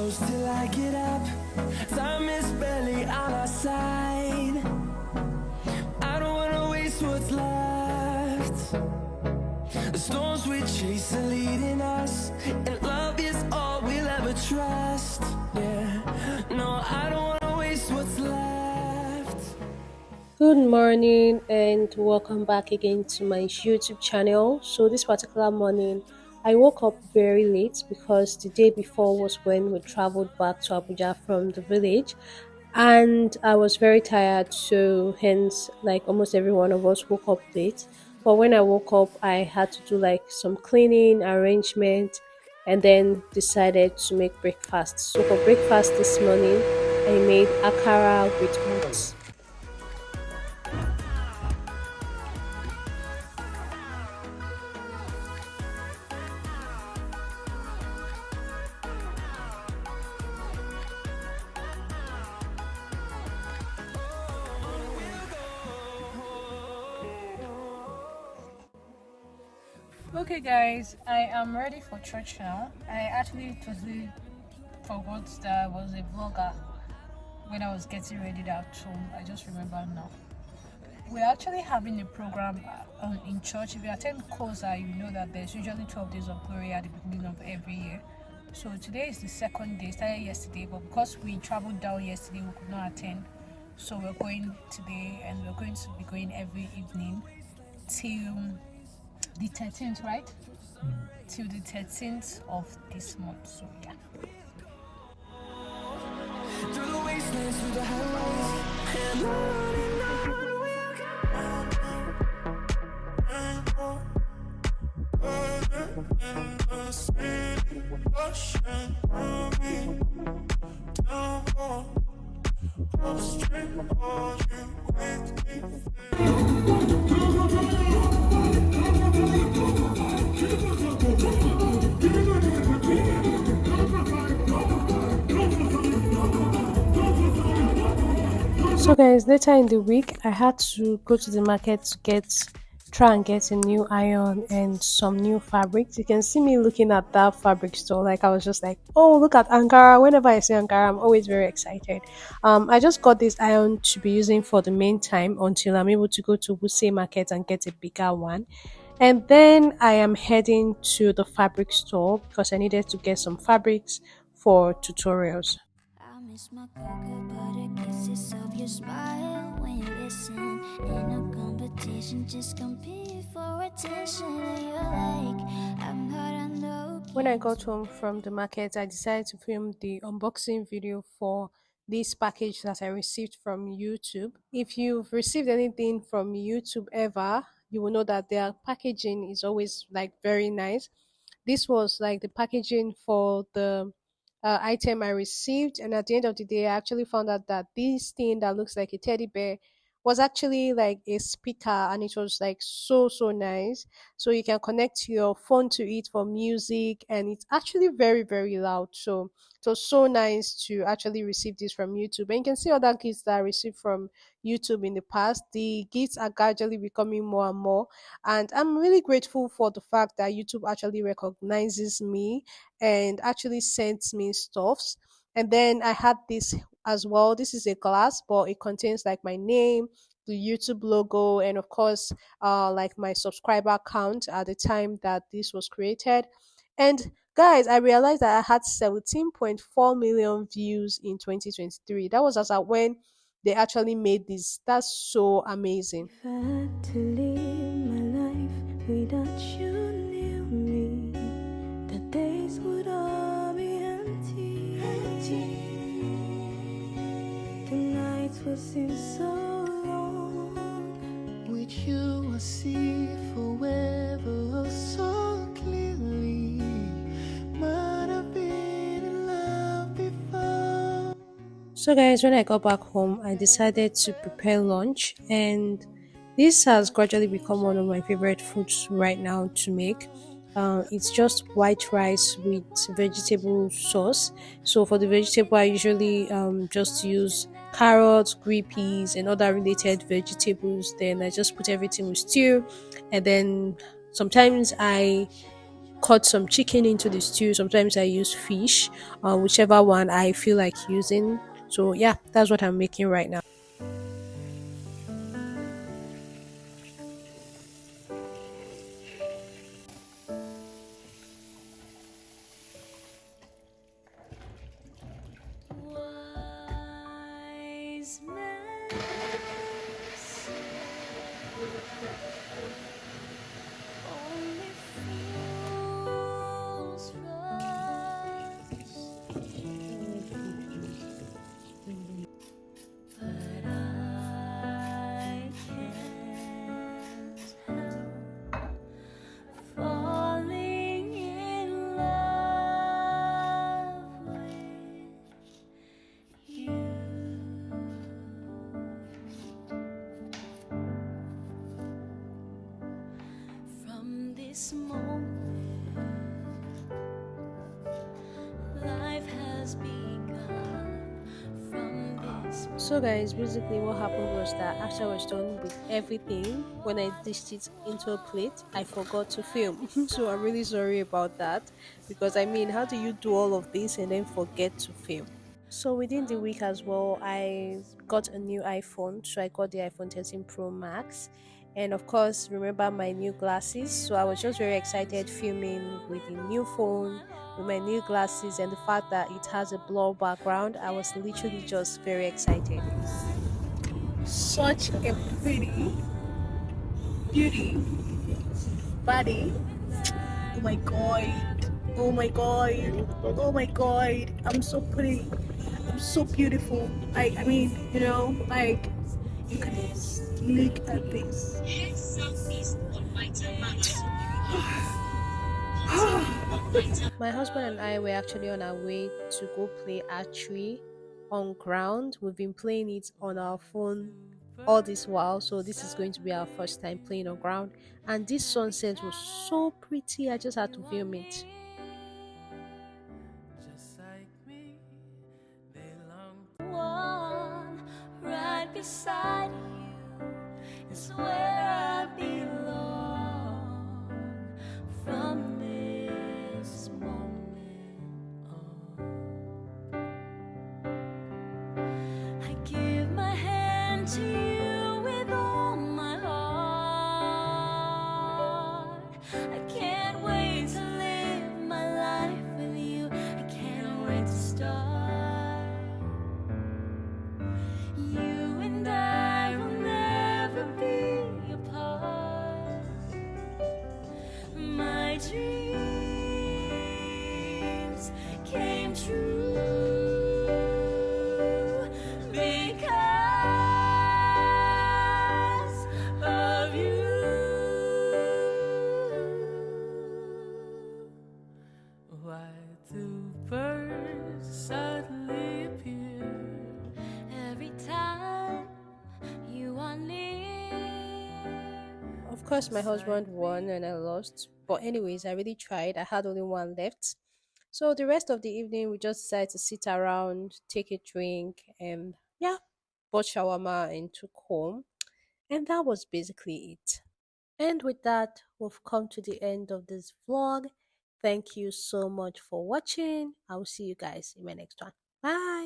close till I get up. Time is barely on our side. I don't wanna waste what's left. The storms we chase are leading us, and love is all we'll ever trust. Yeah, no, I don't wanna waste what's left. Good morning and welcome back again to my YouTube channel. So this particular morning I woke up very late because the day before was when we traveled back to Abuja from the village, and I was very tired, so hence like almost every one of us woke up late. But when I woke up I had to do like some cleaning arrangement and then decided to make breakfast. So for breakfast this morning I made akara with oats. Okay, guys, I am ready for church now. I actually totally forgot that I was a vlogger when I was getting ready that, so I just remember now. We're actually having a program in church. If you attend COSA, you know that there's usually 12 days of glory at the beginning of every year. So today is the second day, started yesterday, but because we traveled down yesterday, we could not attend. So we're going today, and we're going to be going every evening till the 13th, right? Till the 13th of this month. So yeah. Through the wastelands, through the highways, and on So guys, later in the week, I had to go to the market to try and get a new iron and some new fabrics. You can see me looking at that fabric store. Like I was just like, oh, look at Ankara. Whenever I see Ankara, I'm always very excited. I just got this iron to be using for the meantime until I'm able to go to Wuse Market and get a bigger one. And then I am heading to the fabric store because I needed to get some fabrics for tutorials. I miss my cocoa butter kisses of your smile when you listen. In a competition, just compete for attention. And you're like, I'm not on no When I got games. home from the market, I decided to film the unboxing video for this package that I received from YouTube. If you've received anything from YouTube ever, you will know that their packaging is always like very nice. This was like the packaging for the item I received, and at the end of the day, I actually found out that this thing that looks like a teddy bear was actually like a speaker, and it was like so nice. So you can connect your phone to it for music, and it's actually very loud. So it was so nice to actually receive this from YouTube. And you can see other gifts that I received from YouTube in the past. The gifts are gradually becoming more and more, and I'm really grateful for the fact that YouTube actually recognizes me and actually sends me stuffs. And then I had this as well. This is a glass, but it contains like my name, the YouTube logo, and of course, like my subscriber count at the time that this was created. And guys, I realized that I had 17.4 million views in 2023. That was as at when they actually made this. That's so amazing. if I had to live my life without you near me, the days would all be empty. The nights would seem so long. With you, I see forever oh, so clearly. Might have been in love before. So, guys, when I got back home, I decided to prepare lunch, and this has gradually become one of my favorite foods right now to make. It's just white rice with vegetable sauce. So, for the vegetable, I usually just use carrots, green peas, and other related vegetables. Then I just put everything with stew, and then sometimes I cut some chicken into the stew. Sometimes I use fish, whichever one I feel like using. So yeah, that's what I'm making right now. Wise men say only fools rush, but I can't help falling in love with you. From this moment, life has begun. From this So guys, basically what happened was that after I was done with everything, when I dished it into a plate, I forgot to film. So I'm really sorry about that, because I mean, how do you do all of this and then forget to film? So within the week as well, I got a new iPhone. So I got the iPhone 13 Pro Max. And of course, remember my new glasses. So I was just very excited filming with the new phone, with my new glasses, and the fact that it has a blur background. I was literally just very excited. Such a pretty beauty body. Oh my god. Oh my god. Oh my god. I'm so pretty. I'm so beautiful. I mean, like, look at this. Look at this. My husband and I were actually on our way to go play archery on ground. We've been playing it on our phone all this while, so this is going to be our first time playing on ground. And this sunset was so pretty, I just had to film it. Just like me, they long. one right beside you is where I belong. From this moment on, I give my hand to you with all my heart. I can't wait to live my life with you. I can't wait to start. You and I will never be apart. My dreams came true because of you. Why do birds suddenly appear? Every time you are near. Of course, my husband won and I lost. But, anyways, I really tried. I had only one left. So, the rest of the evening, we just decided to sit around, take a drink, and yeah, bought shawarma and took home. And that was basically it. And with that, we've come to the end of this vlog. Thank you so much for watching. I will see you guys in my next one. Bye.